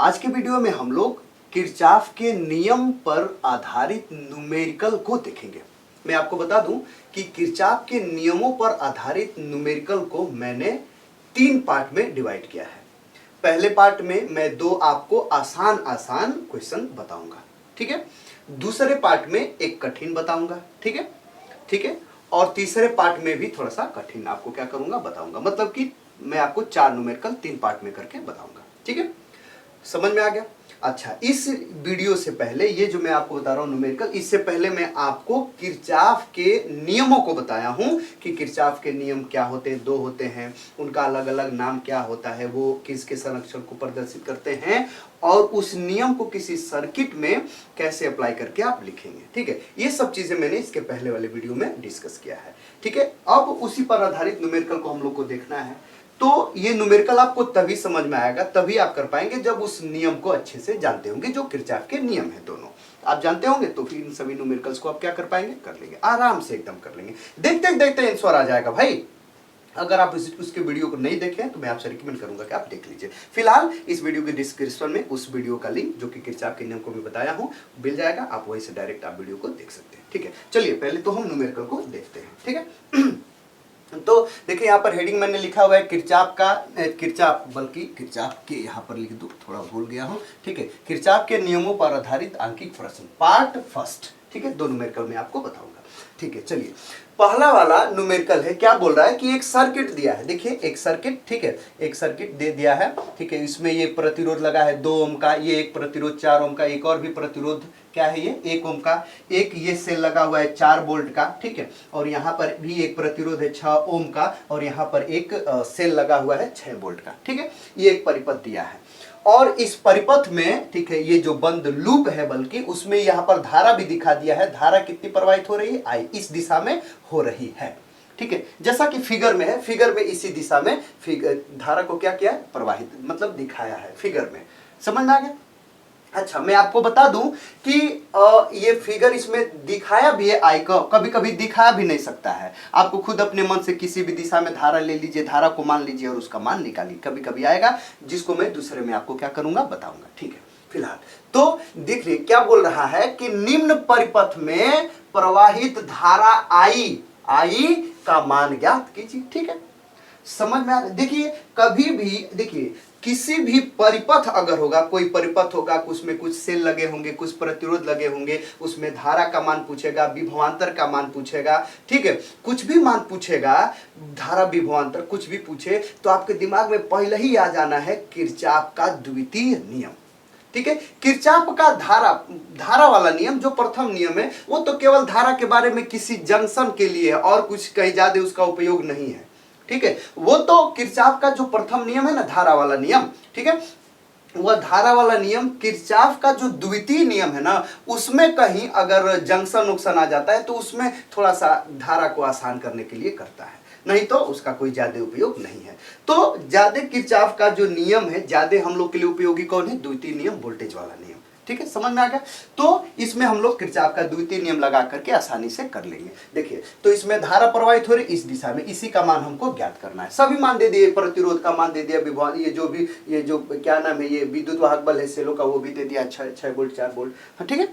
आज के वीडियो में हम लोग किरचॉफ के नियम पर आधारित न्यूमेरिकल को देखेंगे। मैं आपको बता दूं कि किरचॉफ के नियमों पर आधारित न्यूमेरिकल को मैंने 3 पार्ट में डिवाइड किया है। पहले पार्ट में मैं 2 आपको आसान क्वेश्चन बताऊंगा, ठीक है। दूसरे पार्ट में एक कठिन बताऊंगा, ठीक है, ठीक है। और तीसरे पार्ट में भी थोड़ा सा कठिन आपको क्या करूंगा बताऊंगा, मतलब कि मैं आपको 4 न्यूमेरिकल 3 पार्ट में करके बताऊंगा, ठीक है। समझ में आ गया? अच्छा, इस वीडियो से पहले ये जो मैं आपको बता रहा हूं न्यूमेरिकल, इससे पहले मैं आपको किरचॉफ के नियमों को बताया हूं कि किरचॉफ के नियम क्या होते हैं, 2 होते हैं, उनका अलग अलग नाम क्या होता है, वो किसके संरक्षण को प्रदर्शित करते हैं और उस नियम को किसी सर्किट में कैसे अप्लाई करके आप लिखेंगे, ठीक है। ये सब चीजें मैंने इसके पहले वाले वीडियो में डिस्कस किया है, ठीक है। अब उसी पर आधारित न्यूमेरिकल को हम लोग को देखना है। तो ये न्यूमेरिकल आपको तभी समझ में आएगा, तभी आप कर पाएंगे जब उस नियम को अच्छे से जानते होंगे, जो किरचॉफ के नियम है दोनों आप जानते होंगे, तो फिर इन सभी न्यूमेरिकल्स को आप क्या कर पाएंगे, कर लेंगे, आराम से एकदम कर लेंगे। देखते देखते आंसर आ जाएगा भाई। अगर आप उसके वीडियो को नहीं देखें तो मैं आपसे रिकमेंड करूंगा कि आप देख लीजिए। फिलहाल इस वीडियो के डिस्क्रिप्शन में उस वीडियो का लिंक जो कि किरचॉफ के नियम को मैं बताया हूं मिल जाएगा, आप वहीं से डायरेक्ट आप वीडियो को देख सकते हैं, ठीक है। चलिए पहले तो हम न्यूमेरिकल को देखते हैं, ठीक है। तो देखिए यहाँ पर हेडिंग मैंने लिखा हुआ है किरचॉफ के यहाँ पर लिख दूं, थोड़ा भूल गया हूँ, ठीक है। किरचॉफ के नियमों पर आधारित आंकिक प्रश्न पार्ट फर्स्ट, ठीक है। 2 न्यूमेरिकल में आपको बताऊंगा, ठीक है। चलिए पहला वाला न्यूमेरिकल है, क्या बोल रहा है कि एक सर्किट दिया है, देखिए एक सर्किट, ठीक है, एक सर्किट दे दिया है, ठीक है। इसमें ये प्रतिरोध लगा है 2 ओम का, ये एक प्रतिरोध 4 ओम का, एक और भी प्रतिरोध क्या है ये 1 ओम का, एक ये सेल लगा हुआ है 4 वोल्ट का, ठीक है। और यहाँ पर भी एक प्रतिरोध है 6 ओम का और यहाँ पर एक सेल लगा हुआ है 6 वोल्ट का, ठीक है। ये एक परिपथ दिया है और इस परिपथ में, ठीक है, ये जो बंद लूप है बल्कि उसमें यहाँ पर धारा भी दिखा दिया है। धारा कितनी प्रवाहित हो रही है, आई, इस दिशा में हो रही है, ठीक है। जैसा कि फिगर में है, फिगर में इसी दिशा में धारा को क्या किया है, प्रवाहित मतलब दिखाया है फिगर में। समझ में आ गया? अच्छा, मैं आपको बता दूं कि ये फिगर इसमें दिखाया भी है आई को, कभी कभी दिखाया भी नहीं सकता है। आपको खुद अपने मन से किसी भी दिशा में धारा ले लीजिए, धारा को मान लीजिए और उसका मान निकालिए, कभी कभी आएगा, जिसको मैं दूसरे में आपको क्या करूंगा बताऊंगा, ठीक है। फिलहाल तो देखिए क्या बोल रहा है कि निम्न परिपथ में प्रवाहित धारा आई का मान ज्ञात कीजिए, ठीक है। समझ में आ रहा है? देखिए कभी भी देखिए किसी भी परिपथ अगर होगा, कोई परिपथ होगा, उसमें कुछ सेल लगे होंगे, कुछ प्रतिरोध लगे होंगे, उसमें धारा का मान पूछेगा, विभवांतर का मान पूछेगा, ठीक है, कुछ भी मान पूछेगा, धारा विभवांतर कुछ भी पूछे तो आपके दिमाग में पहले ही आ जाना है किरचॉफ का द्वितीय नियम, ठीक है। किरचॉफ का धारा वाला नियम जो प्रथम नियम है वो तो केवल धारा के बारे में किसी जंक्शन के लिए है और कुछ कहीं ज्यादा उसका उपयोग नहीं है, ठीक है। वो तो किरचॉफ का जो प्रथम नियम है ना, धारा वाला नियम, ठीक है, वह धारा वाला नियम किरचॉफ का जो द्वितीय नियम है ना, उसमें कहीं अगर जंक्शन नुकसान आ जाता है तो उसमें थोड़ा सा धारा को आसान करने के लिए करता है, नहीं तो उसका कोई ज्यादा उपयोग नहीं है। तो ज्यादा किरचॉफ का जो नियम है, ज्यादा हम लोग के लिए उपयोगी कौन है, द्वितीय नियम, वोल्टेज वाला नियम, ठीक है। समझ में आ गया? तो इसमें हम लोग किरचॉफ का द्वितीय नियम लगा करके आसानी से कर लेंगे। देखिए तो इसमें धारा प्रवाहित हो रही इस दिशा में, इसी का मान हमको ज्ञात करना है। सभी मान दे दिए, प्रतिरोध का मान दे दिया, विभव ये जो क्या नाम है, ये विद्युत वाहक बल है सेलों का, वो भी दे दिया 6 वोल्ट 4 वोल्ट, हाँ ठीक है।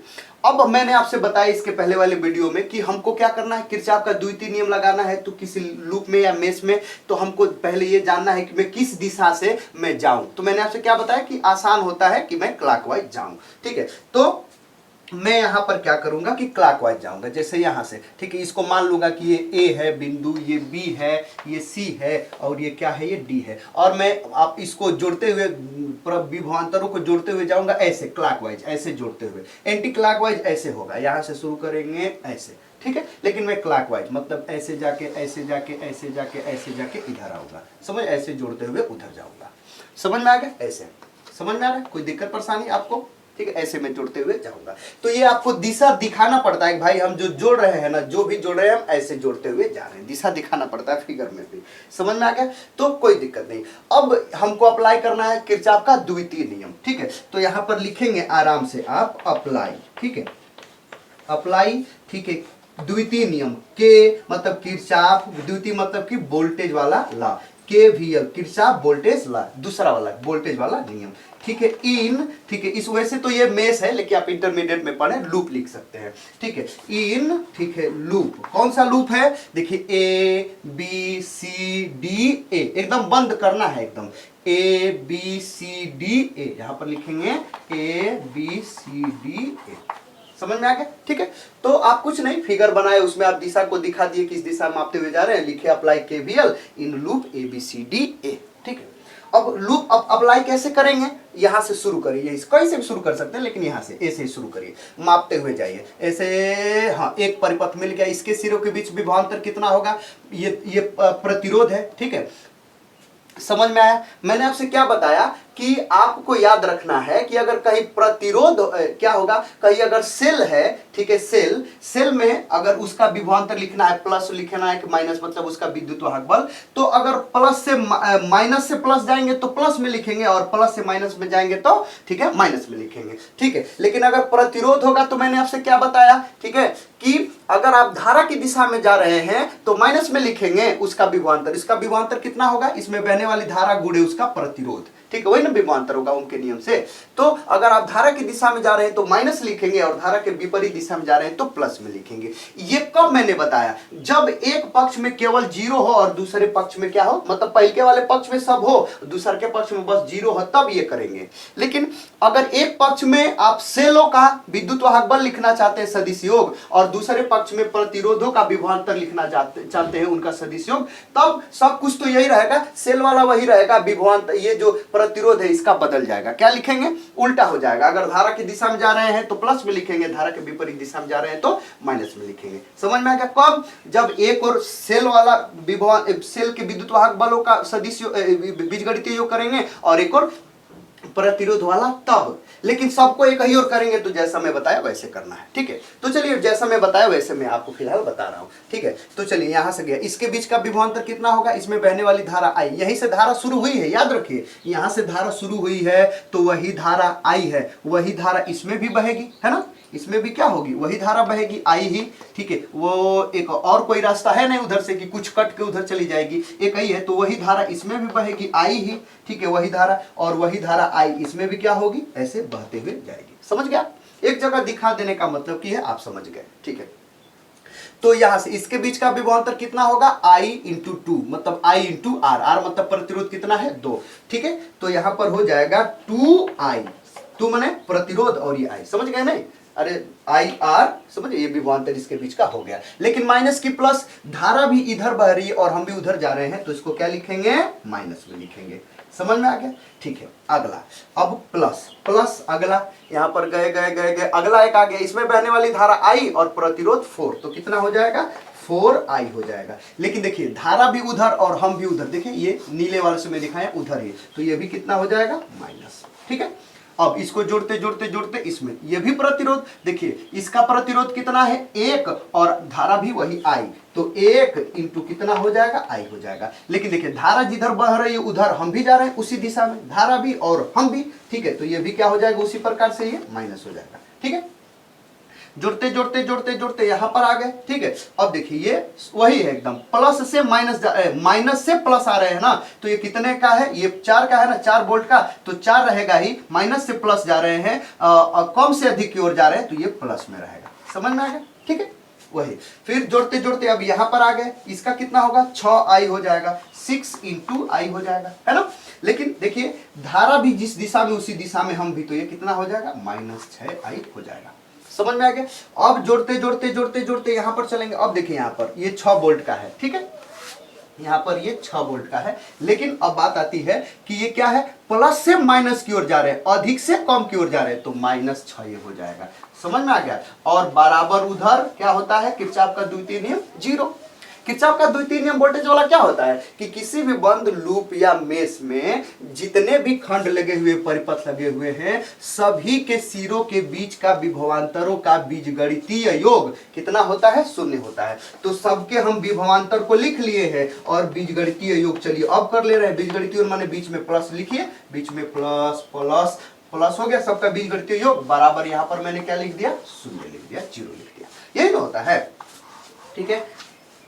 अब मैंने आपसे बताया इसके पहले वाले वीडियो में कि हमको क्या करना है, किरचॉफ का द्वितीय नियम लगाना है तो किसी लूप में या मेश में, तो हमको पहले ये जानना है कि मैं किस दिशा से मैं जाऊं। तो मैंने आपसे क्या बताया कि आसान होता है कि मैं क्लॉकवाइज जाऊं, ठीक है। तो मैं यहां पर क्या करूंगा कि क्लॉकवाइज जाऊंगा, जैसे यहां से, ठीक है। इसको मान लूंगा कि ये ए है बिंदु, ये बी है, ये सी है और ये क्या है, ये डी है। और मैं आप इसको जोड़ते हुए विभवांतरों को जोड़ते हुए जाऊंगा ऐसे क्लॉकवाइज, ऐसे जोड़ते हुए। एंटी क्लॉकवाइज ऐसे होगा, यहां से शुरू करेंगे ऐसे, ठीक है। लेकिन मैं क्लॉकवाइज मतलब ऐसे जाके ऐसे जाके ऐसे जाके ऐसे जाके इधर आऊंगा, समझ, ऐसे जोड़ते हुए उधर जाऊंगा। समझ में आ गया? ऐसे समझ में आ रहा है? कोई दिक्कत परेशानी आपको? ठीक है, ऐसे मैं जोड़ते हुए जाऊंगा। तो ये आपको दिशा दिखाना पड़ता है भाई, हम जो जोड़ रहे हैं ना, जो भी जोड़ रहे हैं हम ऐसे जोड़ते हुए जा रहे हैं, दिशा दिखाना पड़ता है फिगर में भी। समझ में आ गया? तो कोई दिक्कत नहीं। अब हमको अप्लाई करना है किरचॉफ का द्वितीय नियम, ठीक है। तो यहां पर लिखेंगे आराम से आप अप्लाई, ठीक है, अप्लाई, ठीक है। द्वितीय नियम के मतलब किरचॉफ, द्वितीय मतलब कि वोल्टेज वाला law, KVL Kirchhoff voltage law, दूसरा वाला वोल्टेज वाला नियम, ठीक है। इन, ठीक है, इस वजह से तो ये मेष है, लेकिन आप इंटरमीडिएट में पढ़े लूप लिख सकते हैं, ठीक है। इन, ठीक है, लूप, कौन सा लूप है, देखिए ए बी सी डी ए, एकदम बंद करना है, एकदम ए बी सी डी ए, यहां पर लिखेंगे ए बी सी डी ए, समझ में आ गया, ठीक है। तो आप कुछ नहीं, फिगर बनाए, उसमें आप दिशा को दिखा दिए किस दिशा में मापते हुए जा रहे हैं, लिखे apply KVL in loop A B C D A, ठीक है। अब लूप अप्लाई कैसे करेंगे, यहां से शुरू करिए, कहीं से भी शुरू कर सकते हैं, लेकिन यहां से ऐसे ही शुरू करिए, मापते हुए जाइए ऐसे। हाँ, एक परिपथ मिल गया, इसके सिरों के बीच विभवांतर कितना होगा, ये प्रतिरोध है, ठीक है, समझ में आया। मैंने आपसे क्या बताया कि आपको याद रखना है कि अगर कहीं प्रतिरोध क्या होगा, कहीं अगर सेल है, ठीक है, सेल में अगर उसका विभवांतर लिखना है, प्लस लिखना है कि माइनस, मतलब उसका विद्युत वाहक बल, तो अगर प्लस से माइनस से प्लस जाएंगे तो प्लस में लिखेंगे, और प्लस से माइनस में जाएंगे तो, ठीक है, माइनस में लिखेंगे, ठीक है। लेकिन अगर प्रतिरोध होगा तो मैंने आपसे क्या बताया, ठीक है, कि अगर आप धारा की दिशा में जा रहे हैं तो माइनस में लिखेंगे उसका विभवांतर, इसका विभवांतर कितना होगा, इसमें बहने वाली धारा गुणे उसका प्रतिरोध, ठीक है, वही ना विभवांतर होगा ओम के नियम से। तो अगर आप धारा की दिशा में जा रहे हैं तो माइनस लिखेंगे, और धारा के विपरीत दिशा में जा रहे हैं तो प्लस में लिखेंगे। ये कब मैंने बताया, जब एक पक्ष में केवल जीरो हो और दूसरे पक्ष में क्या हो, मतलब पहले वाले पक्ष में सब हो, दूसरे के पक्ष में बस जीरो हो, तब ये करेंगे। लेकिन अगर एक पक्ष में आप सेलों का विद्युत वाहक बल लिखना चाहते हैं सदिश योग, और दूसरे पक्ष में प्रतिरोधों का विभवांतर लिखना चाहते हैं उनका सदिश योग, तब सब कुछ तो यही रहेगा, सेल वाला वही रहेगा, विभवांतर ये जो प्रतिरोध है इसका बदल जाएगा, क्या लिखेंगे, उल्टा हो जाएगा। अगर धारा की दिशा में जा रहे हैं तो प्लस में लिखेंगे, धारा के विपरीत दिशा में जा रहे हैं तो माइनस में लिखेंगे, समझ में आ गया। कब, जब एक और सेल वाला सेल के विद्युत वाहक बलों का सदिश बीजगणितीय योग करेंगे, और एक और प्रतिरोध वाला तब। लेकिन सबको एक ही और करेंगे तो जैसा मैं बताया वैसे करना है, ठीक है। तो चलिए, जैसा मैं बताया वैसे मैं आपको फिलहाल बता रहा हूं, ठीक है। तो चलिए, यहां से गया, इसके बीच का विभवांतर कितना होगा, इसमें बहने वाली धारा आई, यहीं से धारा शुरू हुई है, याद रखिए, यहां से धारा शुरू हुई है तो वही धारा आई है, वही धारा इसमें भी बहेगी, है ना, इसमें भी क्या होगी, वही धारा बहेगी, आई ही, ठीक है। वो एक और कोई रास्ता है नहीं उधर से कि कुछ कट के उधर चली जाएगी, एक ही है, तो वही धारा इसमें भी बहेगी, आई ही, ठीक है, वही धारा, और वही धारा आई इसमें भी क्या होगी, ऐसे बहते हुए जाएगी, समझ गया। एक जगह दिखा देने का मतलब की है आप समझ गए, ठीक है। तो यहां से इसके बीच का विभवांतर कितना होगा, I इंटू टू, मतलब I इंटू आर, आर मतलब प्रतिरोध कितना है, 2, ठीक है। तो यहां पर हो जाएगा 2I, 2 माने प्रतिरोध और ये I, समझ गए नहीं, अरे आई आर, समझ, ये विभवांतर इसके बीच का हो गया। लेकिन माइनस की प्लस, धारा भी इधर बह रही है और हम भी उधर जा रहे हैं, तो इसको क्या लिखेंगे, माइनस में लिखेंगे, समझ में आ गया, ठीक है। अगला, अब प्लस अगला, यहां पर गए गए गए गए, अगला एक आ गया, इसमें बहने वाली धारा आई और प्रतिरोध 4, तो कितना हो जाएगा, 4I हो जाएगा। लेकिन देखिए, धारा भी उधर और हम भी उधर, देखिए ये नीले वाले से मैं दिखाया उधर ही, तो ये भी कितना हो जाएगा, माइनस, ठीक है। अब इसको जोड़ते जोड़ते जोड़ते इसमें ये भी प्रतिरोध, देखिए इसका प्रतिरोध कितना है, 1, और धारा भी वही आई, तो 1 इंटू कितना हो जाएगा, आई हो जाएगा। लेकिन देखिए, धारा जिधर बह रही है उधर हम भी जा रहे हैं उसी दिशा में, धारा भी और हम भी, ठीक है, तो ये भी क्या हो जाएगा, उसी प्रकार से ये माइनस हो जाएगा, ठीक है। जुड़ते जुड़ते जुड़ते जुड़ते यहां पर आ गए, ठीक है। अब देखिए, ये वही है एकदम, प्लस से माइनस, माइनस से प्लस आ रहे हैं ना, तो ये कितने का है, ये 4 का है ना, 4 वोल्ट का, तो 4 रहेगा ही, माइनस से प्लस जा रहे हैं, कम से अधिक की ओर जा रहे हैं, तो ये प्लस में रहेगा, समझ में आ गया, ठीक है। वही फिर जोड़ते जोड़ते अब यहां पर आ गए, इसका कितना होगा, 6I हो जाएगा, 6 इंटू आई हो जाएगा, है ना। लेकिन देखिए, धारा भी जिस दिशा में उसी दिशा में हम भी, तो ये कितना हो जाएगा, -6I हो जाएगा, समझ में आ गया। अब जोड़ते जोड़ते जोड़ते जोड़ते यहां पर चलेंगे, अब देखिए यहां पर ये 6 वोल्ट का है, ठीक है, यहां पर ये 6 वोल्ट का है। लेकिन अब बात आती है कि ये क्या है, प्लस से माइनस की ओर जा रहे हैं, अधिक से कम की ओर जा रहे हैं, तो -6 ये हो जाएगा, समझ में आ गया। और बराबर उधर क्या होता है, किरचॉफ का द्वितीय नियम 0। किरचॉफ का द्वितीय नियम वोल्टेज वाला क्या होता है कि किसी भी बंद लूप या मेष में जितने भी खंड लगे हुए, परिपथ लगे हुए हैं, सभी के सिरों के बीच का विभवांतरों का बीजगणितीय योग कितना होता है, 0 होता है। तो सबके हम विभवांतर को लिख लिए हैं और बीजगणितीय योग चलिए अब कर ले रहे हैं। बीजगणितीय माने बीच में प्लस लिखिए, बीच में प्लस प्लस प्लस हो गया, सबका बीजगणितीय योग बराबर, यहां पर मैंने क्या लिख दिया, 0 लिख दिया, 0 लिख दिया, यही ना होता है, ठीक है,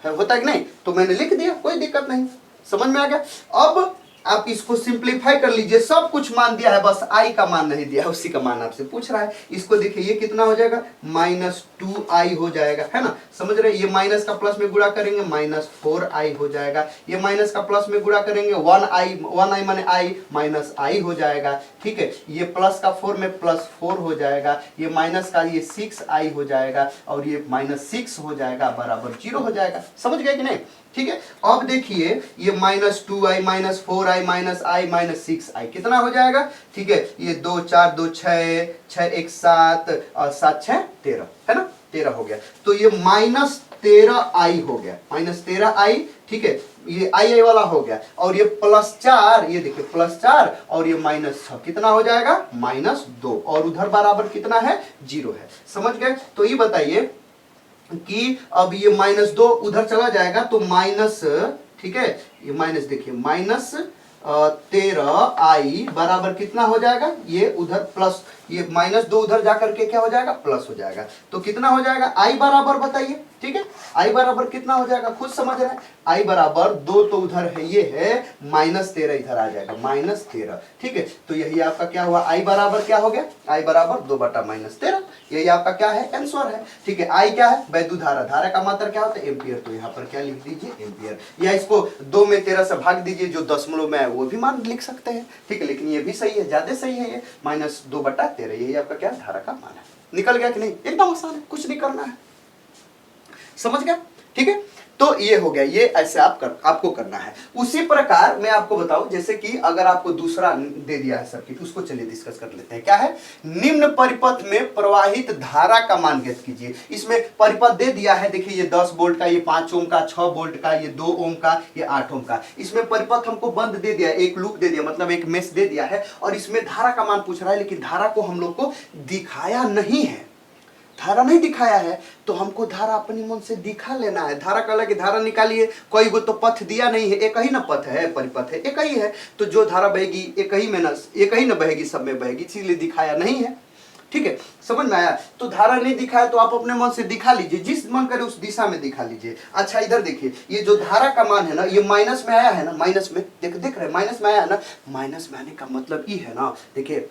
होता है कि नहीं, तो मैंने लिख दिया, कोई दिक्कत नहीं, समझ में आ गया। अब आप इसको सिंप्लीफाई कर लीजिए, सब कुछ मान दिया है, बस आई का मान नहीं दिया है, उसी का मान आपसे पूछ रहा है। इसको देखिए ये कितना हो जाएगा, -2i हो जाएगा, है ना, समझ रहे। ये माइनस का प्लस में गुणा करेंगे -4i हो जाएगा, ये माइनस का प्लस में गुणा करेंगे 1i माने i माइनस i हो जाएगा, ठीक है। ये प्लस का 4 में +4 हो जाएगा, ये माइनस का ये 6i हो जाएगा, और ये -6 हो जाएगा बराबर 0 हो जाएगा। समझ गए कि नहीं, ठीक है। अब देखिए ये -2i -4i -i -6i कितना हो जाएगा, ठीक है। ये 2 4 2 6 6 1 7 और 7 6 13, है ना, 13 हो गया। तो ये -13i हो गया, -13i, ठीक है। ये आई वाला हो गया, और ये +4, ये देखिए +4 और ये -6 कितना हो जाएगा, -2, और उधर बराबर कितना है, 0 है। समझ गए। तो ये बताइए कि अब ये -2 उधर चला जाएगा तो माइनस, ठीक है, ये माइनस देखिए -13i बराबर कितना हो जाएगा, ये उधर प्लस, ये -2 उधर जाकर के क्या हो जाएगा, प्लस हो जाएगा। तो कितना हो जाएगा, i बराबर बताइए, ठीक है, i बराबर कितना हो जाएगा, खुद समझ रहे हैं। i बराबर 2 तो उधर है, ये है -13 इधर आ जाएगा, -13, ठीक है। तो यही आपका क्या हुआ, i बराबर क्या हो गया, i बराबर 2/-13, यही आपका क्या है, आंसर है, ठीक है। i क्या है, वैद्युत धारा, धारा का मात्रा क्या होता है, एम्पियर। तो यहाँ पर क्या लिख दीजिए, एम्पियर, या इसको 2 में 13 से भाग दीजिए, जो दशमलव में है वो भी मान लिख सकते हैं, ठीक है। लेकिन ये भी सही है, ज्यादा सही है, ये -2/13, यही आपका क्या धारा का मान है। निकल गया कि नहीं, एकदम आसान है, कुछ नहीं करना है, समझ गया, ठीक है। तो ये हो गया, ये ऐसे आपको करना है। उसी प्रकार मैं आपको बताऊं, जैसे कि अगर आपको दूसरा दे दिया है सर्किट, उसको चलिए डिस्कस कर लेते हैं। क्या है, निम्न परिपथ में प्रवाहित धारा का मान ज्ञात कीजिए। इसमें परिपथ दे दिया है, देखिए ये 10 वोल्ट का, ये 5 ओम का, 6 वोल्ट का, ये 2 ओम का, ये 8 ओम का। इसमें परिपथ हमको बंद दे दिया, एक लूप दे दिया, मतलब एक मेष दे दिया है, और इसमें धारा का मान पूछ रहा है, लेकिन धारा को हम लोग को दिखाया नहीं है, धारा नहीं दिखाया है, तो हमको धारा अपनी मन से दिखा लेना है। धारा कहला कि धारा निकालिए, कोई को तो पथ दिया नहीं है, एक ही ना पथ है, परिपथ है, एक ही है, तो जो धारा बहेगी एक ही में ना, एक ही ना बहेगी, सब में बहेगी, इसीलिए दिखाया नहीं है, ठीक है। समझ में आया। तो धारा नहीं दिखाया तो आप अपने मन से दिखा लीजिए, जिस मन करे उस दिशा में दिखा लीजिए। अच्छा इधर देखिए, ये जो धारा का मान है ना, ये माइनस में आया है ना, माइनस में देख रहे, माइनस में आया है ना, माइनस में आने का मतलब ये है ना, देखिए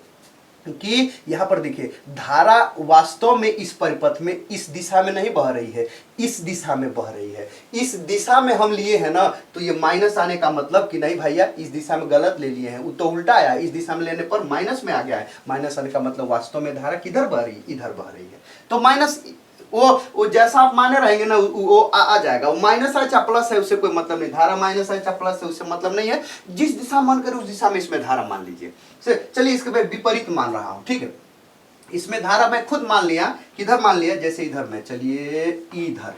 कि यहाँ पर देखिए धारा वास्तव में इस परिपथ में इस दिशा में नहीं बह रही है, इस दिशा में बह रही है। इस दिशा में हम लिए हैं ना, तो ये माइनस आने का मतलब कि नहीं भैया इस दिशा में गलत ले लिए हैं, तो उल्टा आया, इस दिशा में लेने पर माइनस में आ गया है। माइनस आने का मतलब वास्तव में धारा किधर बह रही है, इधर बह रही है। तो माइनस वो जैसा आप माने रहेंगे ना, वो आ जाएगा। वो माइनस है चाहे प्लस है उससे कोई मतलब नहीं, धारा माइनस है चाहे प्लस है उससे मतलब नहीं है, जिस दिशा मन करे उस दिशा में इसमें धारा मान लीजिए। चलिए इसके मैं विपरीत मान रहा हूं, ठीक है। इसमें धारा मैं खुद मान लिया, किधर मान लिया, जैसे इधर में, चलिए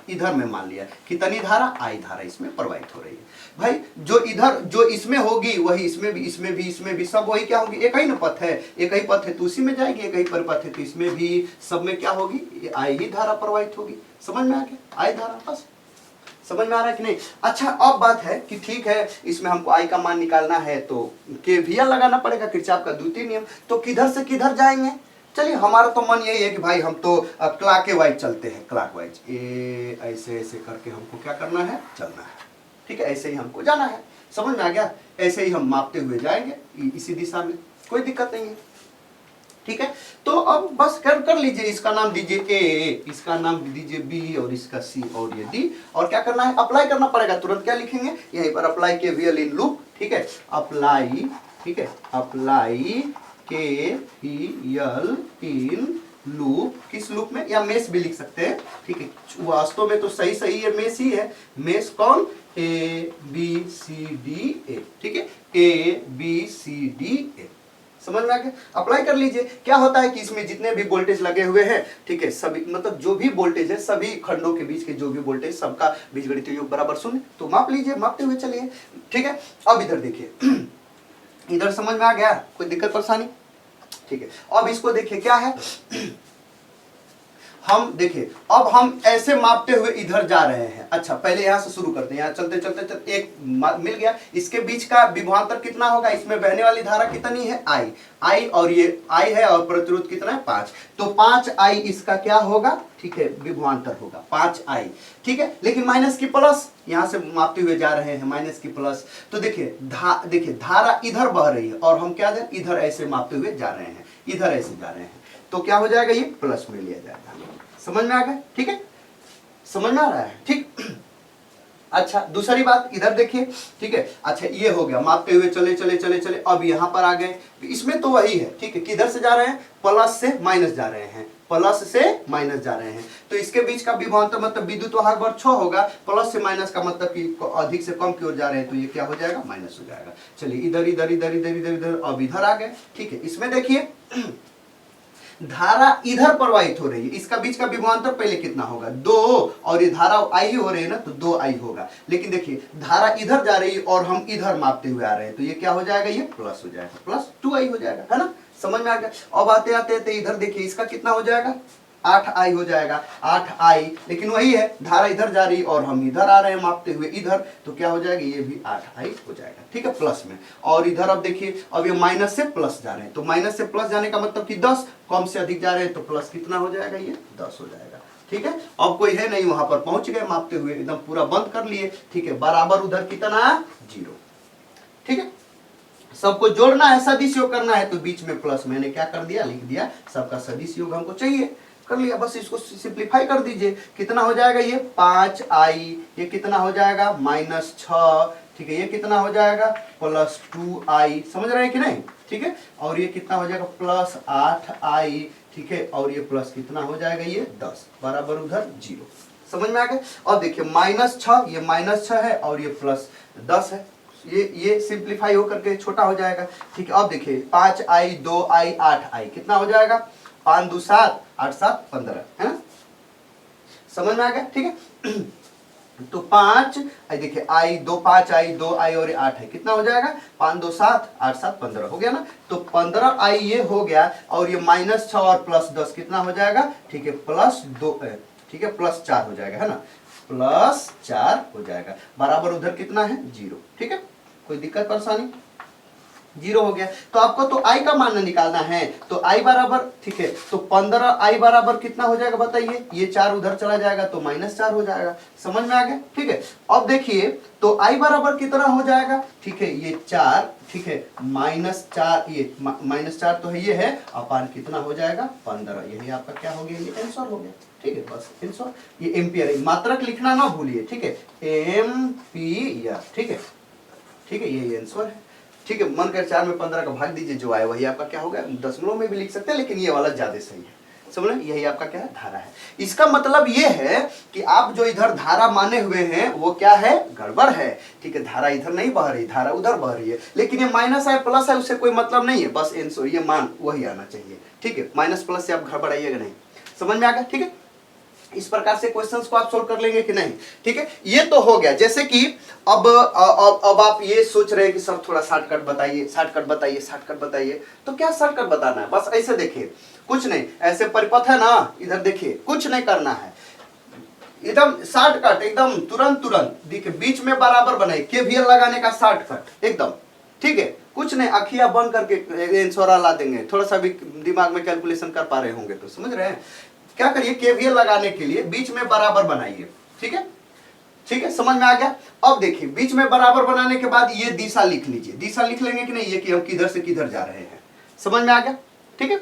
इधर में मान लिया, कितनी धारा, आई धारा इसमें प्रवाहित हो रही है। भाई जो इधर, जो इसमें होगी वही इसमें भी, इसमें भी, इसमें भी, सब वही क्या होगी, एक ही ना पथ है, एक ही पथ है तो उसी में जाएगी, एक ही परिपथ है तो इसमें भी, सब में क्या होगी, आई ही धारा प्रवाहित होगी। समझ में आ गया, आई धारा, बस समझ में आ रहा है कि नहीं। अच्छा अब बात है कि ठीक है, इसमें हमको आई का मान निकालना है तो केवीएल लगाना पड़ेगा, किरचॉफ का द्वितीय नियम। तो किधर से किधर जाएंगे, चलिए हमारा तो मन यही है कि भाई हम तो क्लॉक वाइज चलते हैं, क्लॉक वाइज, ये ऐसे ऐसे करके हमको क्या करना है, चलना है, ठीक है, ऐसे ही हमको जाना है। समझ में आ गया, ऐसे ही हम मापते हुए जाएंगे इसी दिशा में, कोई दिक्कत नहीं है, ठीक है। तो अब बस कर लीजिए, इसका नाम दीजिए ए, इसका नाम दीजिए बी, और इसका सी, और ये डी, और क्या करना है, अप्लाई करना पड़ेगा। तुरंत क्या लिखेंगे, यहीं पर अप्लाई केवीएल इन लूप, ठीक है, अप्लाई, ठीक है, अप्लाई केवीएल इन लूप, किस लूप में, या मेष भी लिख सकते हैं, ठीक है। वास्तव में तो सही है, मेष ही है। मेष कौन, ए बी सी डी ए, ठीक है, ए बी सी डी ए, समझ में आ गया। अप्लाई कर लीजिए। क्या होता है कि इसमें जितने भी वोल्टेज लगे हुए हैं, ठीक है, सभी मतलब जो भी वोल्टेज है, सभी खंडों के बीच के जो भी वोल्टेज, सबका बीजगणितीय योग बराबर 0। तो माप लीजिए, मापते हुए चलिए, ठीक है। अब इधर देखिए, इधर समझ में आ गया, कोई दिक्कत परेशानी, ठीक है। अब इसको देखिए क्या है, हम देखिए अब हम ऐसे मापते हुए इधर जा रहे हैं। अच्छा पहले यहाँ से शुरू करते हैं, यहाँ चलते चलते चलते एक मिल गया, इसके बीच का विभवांतर कितना होगा, इसमें बहने वाली धारा कितनी है आई, और ये आई है और प्रतिरोध कितना है 5, तो 5I इसका क्या होगा, ठीक है विभवांतर होगा 5I, ठीक है। लेकिन माइनस की प्लस, यहां से मापते हुए जा रहे हैं माइनस की प्लस, तो देखिए देखिए धारा इधर बह रही है और हम क्या दें इधर ऐसे मापते हुए जा रहे हैं, इधर ऐसे जा रहे हैं, तो क्या हो जाएगा ये प्लस में लिया जाएगा। समझ में आ गया, ठीक है, समझ में आ रहा है, ठीक। अच्छा दूसरी बात इधर देखिए, ठीक है। अच्छा ये हो गया, मापते हुए चले चले चले चले, अब यहां पर आ गए, इसमें तो वही है, ठीक है, किधर से जा रहे हैं, प्लस से माइनस जा रहे हैं, प्लस से माइनस जा रहे हैं, तो इसके बीच का विभवांतर मतलब विद्युत वाहक बल 6 होगा, प्लस से माइनस का मतलब कि अधिक से कम की ओर जा रहे हैं, तो ये क्या हो जाएगा माइनस हो जाएगा। चलिए इधर इधर इधर इधर इधर इधर, अब इधर आ गए, ठीक है। इसमें देखिए धारा इधर प्रवाहित हो रही है, इसका बीच का विभवांतर पहले कितना होगा 2, और ये धारा आई हो रही है ना, तो 2I होगा। लेकिन देखिए धारा इधर जा रही है और हम इधर मापते हुए आ रहे हैं, तो ये क्या हो जाएगा, ये प्लस हो जाएगा, प्लस 2I हो जाएगा, है ना, समझ में आ गया। अब आते आते आते इधर देखिए इसका कितना हो जाएगा 8I हो जाएगा, 8I, लेकिन वही है धारा इधर जा रही और हम इधर आ रहे हैं मापते हुए इधर, तो क्या हो जाएगा ये भी 8I हो जाएगा, ठीक है, प्लस में। और इधर अब देखिए अब ये माइनस से प्लस जा रहे हैं, तो माइनस से प्लस जाने का मतलब कि 10, कम से अधिक जा रहे हैं तो प्लस कितना हो जाएगा, ये 10 हो जाएगा, ठीक है। अब कोई है नहीं, वहां पर पहुंच गए मापते हुए, एकदम पूरा बंद कर लिए, ठीक है, बराबर उधर कितना 0, ठीक है। सबको जोड़ना है, सदिश योग करना है, तो बीच में प्लस मैंने क्या कर दिया, लिख दिया, सबका सदिश योग हमको चाहिए, कर लिया, बस इसको सिंपलीफाई कर दीजिए, कितना हो जाएगा ये 5I, ये कितना हो जाएगा -6, ठीक है, ये कितना हो जाएगा +2I, समझ रहे हैं कि नहीं, ठीक है, और ये कितना हो जाएगा +8I, ठीक है, और ये प्लस कितना हो जाएगा ये 10, बराबर उधर 0, समझ में आ गया। और देखिए -6, ये -6 है और ये +10 है, ये सिंपलीफाई होकर के छोटा हो जाएगा, ठीक है। अब देखिए 5I 2I 8I कितना हो जाएगा, 5 2 7 8 7 15, है ना, समझ में आ गया, ठीक है। तो 5 देखिए I 2 5I 2I और 8 है, कितना हो जाएगा 5 2 7 8 7 15 हो गया ना, तो 15I ये हो गया, और ये -6 और +10 कितना हो जाएगा, ठीक है, +2, ठीक है, +4 हो जाएगा, है ना, +4 हो जाएगा, बराबर उधर कितना है 0, ठीक है। कोई दिक्कत परेशानी, 0 हो गया। तो आपको तो I का मान निकालना है, तो I बराबर, ठीक है, तो 15I बराबर कितना हो जाएगा बताइए, ये 4 उधर चला जाएगा तो -4 हो जाएगा, समझ में आ गया, ठीक है। अब देखिए तो I बराबर कितना हो जाएगा, ठीक है, ये 4, ठीक है, -4, ये -4 तो है, ये है, अपान कितना हो जाएगा 15, यही आपका क्या हो गया, ये आंसर हो गया, ठीक है, बस आंसर, ये एम्पियर है, मात्रक लिखना ना भूलिए, ठीक है, एम्पियर, ठीक है, ठीक है, यही आंसर है, ठीक है। मन कर 4 में 15 का भाग दीजिए, जो आए वही आपका क्या होगा, दशमलव में भी लिख सकते हैं, लेकिन ये वाला ज्यादा सही है, समझ रहे, यही आपका क्या है धारा है। इसका मतलब ये है कि आप जो इधर धारा माने हुए हैं वो क्या है, गड़बड़ है, ठीक है, धारा इधर नहीं बह रही, धारा उधर बह रही है, लेकिन ये माइनस है प्लस है उससे कोई मतलब नहीं है, बस आंसर ये मान वही आना चाहिए, ठीक है, माइनस प्लस से आप गड़बड़ाइएगा नहीं, समझ में आ गया, ठीक है। इस प्रकार से क्वेश्चंस को आप सोल्व कर लेंगे कि नहीं, ठीक है। ये तो हो गया, जैसे कि अब आप ये सोच रहे हैं कि सर थोड़ा शॉर्टकट बताइए, शॉर्टकट बताइए, शॉर्टकट बताइए, तो क्या शॉर्टकट बताना है, बस ऐसे देखिए, कुछ नहीं, ऐसे परिपथ है ना, इधर देखिए, कुछ नहीं करना है, एकदम शॉर्टकट, एकदम तुरंत तुरंत देखिए, बीच में बराबर बनाइए, केवीएल लगाने का शॉर्टकट एकदम, ठीक है, कुछ नहीं, अखियां बंद करके आंसर ला देंगे, थोड़ा सा भी दिमाग में कैलकुलेशन कर पा रहे होंगे तो समझ रहे हैं। क्या करिए, केवीएल लगाने के लिए बीच में बराबर बनाइए, ठीक है, ठीक है, समझ में आ गया। अब देखिए बीच में बराबर बनाने के बाद ये दिशा लिख लीजिए, दिशा लिख लेंगे कि नहीं, ये कि हम किधर से किधर जा रहे हैं, समझ में आ गया, ठीक है,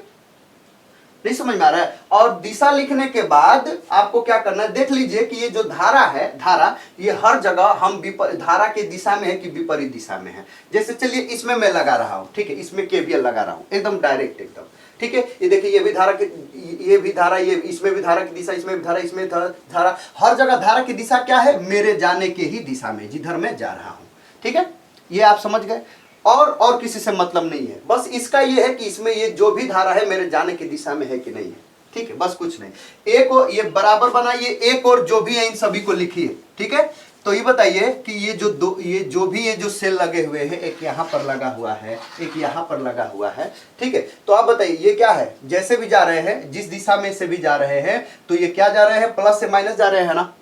नहीं समझ में आ रहा है। और दिशा लिखने के बाद आपको क्या करना है, देख लीजिए कि ये जो धारा है, धारा ये हर जगह हम धारा के दिशा में है कि विपरीत दिशा में है। जैसे चलिए इसमें मैं लगा रहा हूं, ठीक है, इसमें केवीएल लगा रहा हूं, एकदम डायरेक्ट, एकदम ठीक है। ये देखिए, ये भी धारा की, ये भी धारा, ये इसमें भी धारा की दिशा, इसमें भी धारा, इसमें धारा, हर जगह धारा की दिशा क्या है, मेरे जाने के ही दिशा में, जिधर मैं जा रहा हूं, ठीक है, ये आप समझ गए। और किसी से मतलब नहीं है, बस इसका ये है कि इसमें ये जो भी धारा है मेरे जाने की दिशा में है कि नहीं है, ठीक है, बस कुछ नहीं। एक और ये बराबर बनाइए, एक और जो भी है इन सभी को लिखिए, ठीक है, तो ये बताइए कि ये जो भी ये जो सेल लगे हुए हैं, एक यहाँ पर लगा हुआ है, एक यहाँ पर लगा हुआ है, ठीक है। तो आप बताइए ये क्या है, जैसे भी जा रहे हैं, जिस दिशा में से भी जा रहे हैं, तो ये क्या जा रहे हैं, प्लस से माइनस जा रहे हैं ना,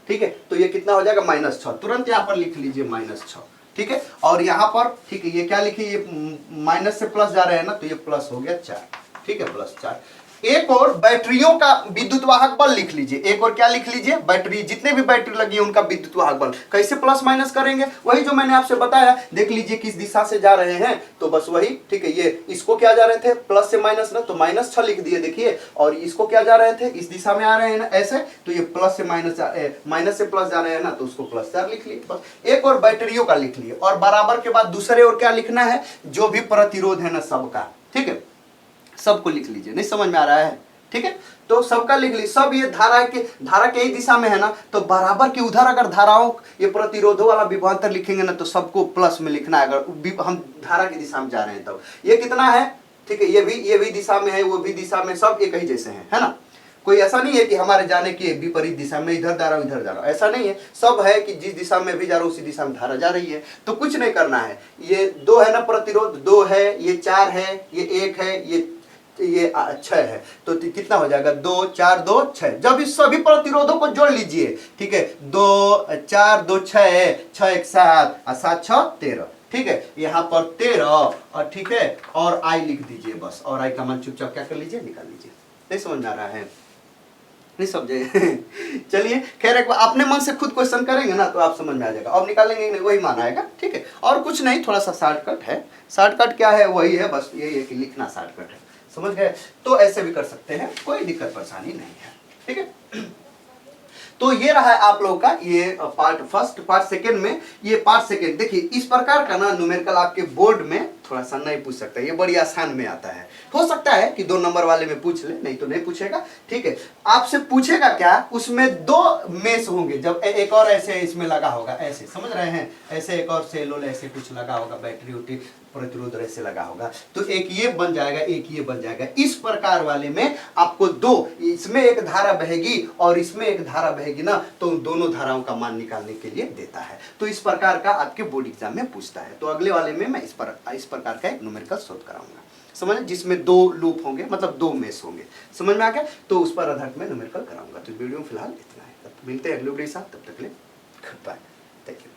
ठीक है। तो ये कितना हो जाएगा, -6, तुरंत यहाँ पर लिख लीजिए -6, ठीक है। और यहाँ पर ठीक है, ये क्या लिखिए, ये माइनस से प्लस जा रहे हैं ना, तो ये प्लस हो गया 4, ठीक है, +4। एक और बैटरियों का विद्युत वाहक बल लिख लीजिए, एक और क्या लिख लीजिए, बैटरी, जितने भी बैटरी लगी है उनका विद्युत वाहक बल। कैसे प्लस माइनस करेंगे, वही जो मैंने आपसे बताया, देख लीजिए किस दिशा से जा रहे हैं, तो बस वही, ठीक है। ये इसको क्या जा रहे थे, प्लस से माइनस ना, तो -6 लिख दिए, देखिए। और इसको क्या जा रहे थे, इस दिशा में आ रहे हैं ना ऐसे, तो ये प्लस से माइनस से प्लस जा रहे हैं ना, तो उसको +4 लिख लिए बस। एक और बैटरियों का लिख लिए, और बराबर के बाद दूसरे और क्या लिखना है, जो भी प्रतिरोध है ना सबका, ठीक है, सबको लिख लीजिए। नहीं समझ में आ रहा है, ठीक है। तो सबका लिख लीजिए, सब ये धारा के ही दिशा में है ना, तो बराबर के उधर अगर धाराओं, ये प्रतिरोधों वाला विभवांतर लिखेंगे ना, तो सबको प्लस में लिखना है, अगर हम धारा की दिशा में जा रहे हैं तब। ये कितना है, ठीक है, ये भी दिशा में है, वो भी दिशा में, सब एक ही जैसे हैं, है ना। कोई ऐसा नहीं है कि हमारे जाने की विपरीत दिशा में, इधर जा रहा हूं इधर जा रहा हूं, ऐसा नहीं है। सब है कि जिस दिशा में भी जा रहा हूं उसी दिशा में धारा जा रही है, तो कुछ नहीं करना है। ये 2 है ना प्रतिरोध, 2 है, ये 4 है, ये 1 है, ये 6 है, तो कितना हो जाएगा, 2 4 2 6। जब इस सभी प्रतिरोधों को जोड़ लीजिए, ठीक है, 2 4 2 6 6 1 7 और 7 6 13, ठीक है। यहाँ पर 13 और ठीक है, और आई लिख दीजिए बस, और आई का मान चुपचाप क्या कर लीजिए, निकाल लीजिए। नहीं समझ में आ रहा है, नहीं समझे चलिए खैर, एक बार अपने मन से खुद क्वेश्चन करेंगे ना तो आप समझ में आ जाएगा, अब निकालेंगे नहीं, वही मान आएगा, ठीक है। और कुछ नहीं, थोड़ा सा शॉर्टकट है। शॉर्टकट क्या है, वही है, बस यही है कि लिखना शॉर्टकट है, समझ गए। तो ऐसे भी कर सकते हैं, कोई दिक्कत परेशानी नहीं है, ठीक है। तो ये रहा है आप लोगों का ये पार्ट फर्स्ट। पार्ट सेकंड में, ये पार्ट सेकंड देखिए, इस प्रकार का ना न्यूमेरिकल आपके बोर्ड में थोड़ा सा नहीं पूछ सकता, ये बड़ी आसान में आता है। हो सकता है कि 2 नंबर वाले में पूछ ले, नहीं तो नहीं पूछेगा, ठीक है। आपसे पूछेगा क्या, उसमें 2 मेश होंगे, जब एक और ऐसे इसमें लगा होगा, ऐसे समझ रहे हैं, ऐसे एक और सेल ऐसे कुछ लगा होगा, बैटरी उटी प्रतिरोध ऐसे लगा होगा, तो एक ये बन जाएगा, एक ये बन जाएगा। इस प्रकार वाले में आपको 2, इसमें एक धारा बहेगी और इसमें एक धारा बहेगी ना, तो उन दोनों धाराओं का मान निकालने के लिए देता है। तो इस प्रकार का आपके बोर्ड एग्जाम में पूछता है। तो अगले वाले में मैं इस प्रकार का एक न्यूमेरिकल सॉल्व कराऊंगा, समझ, जिसमें 2 लूप होंगे, मतलब 2 मेश होंगे, समझ में आ गया। तो उस पर आधारित में न्यूमेरिकल कराऊंगा। तो वीडियो में फिलहाल इतना है, मिलते हैं अगले वीडियो के साथ, तब तक के लिए गुड बाय, थैंक यू।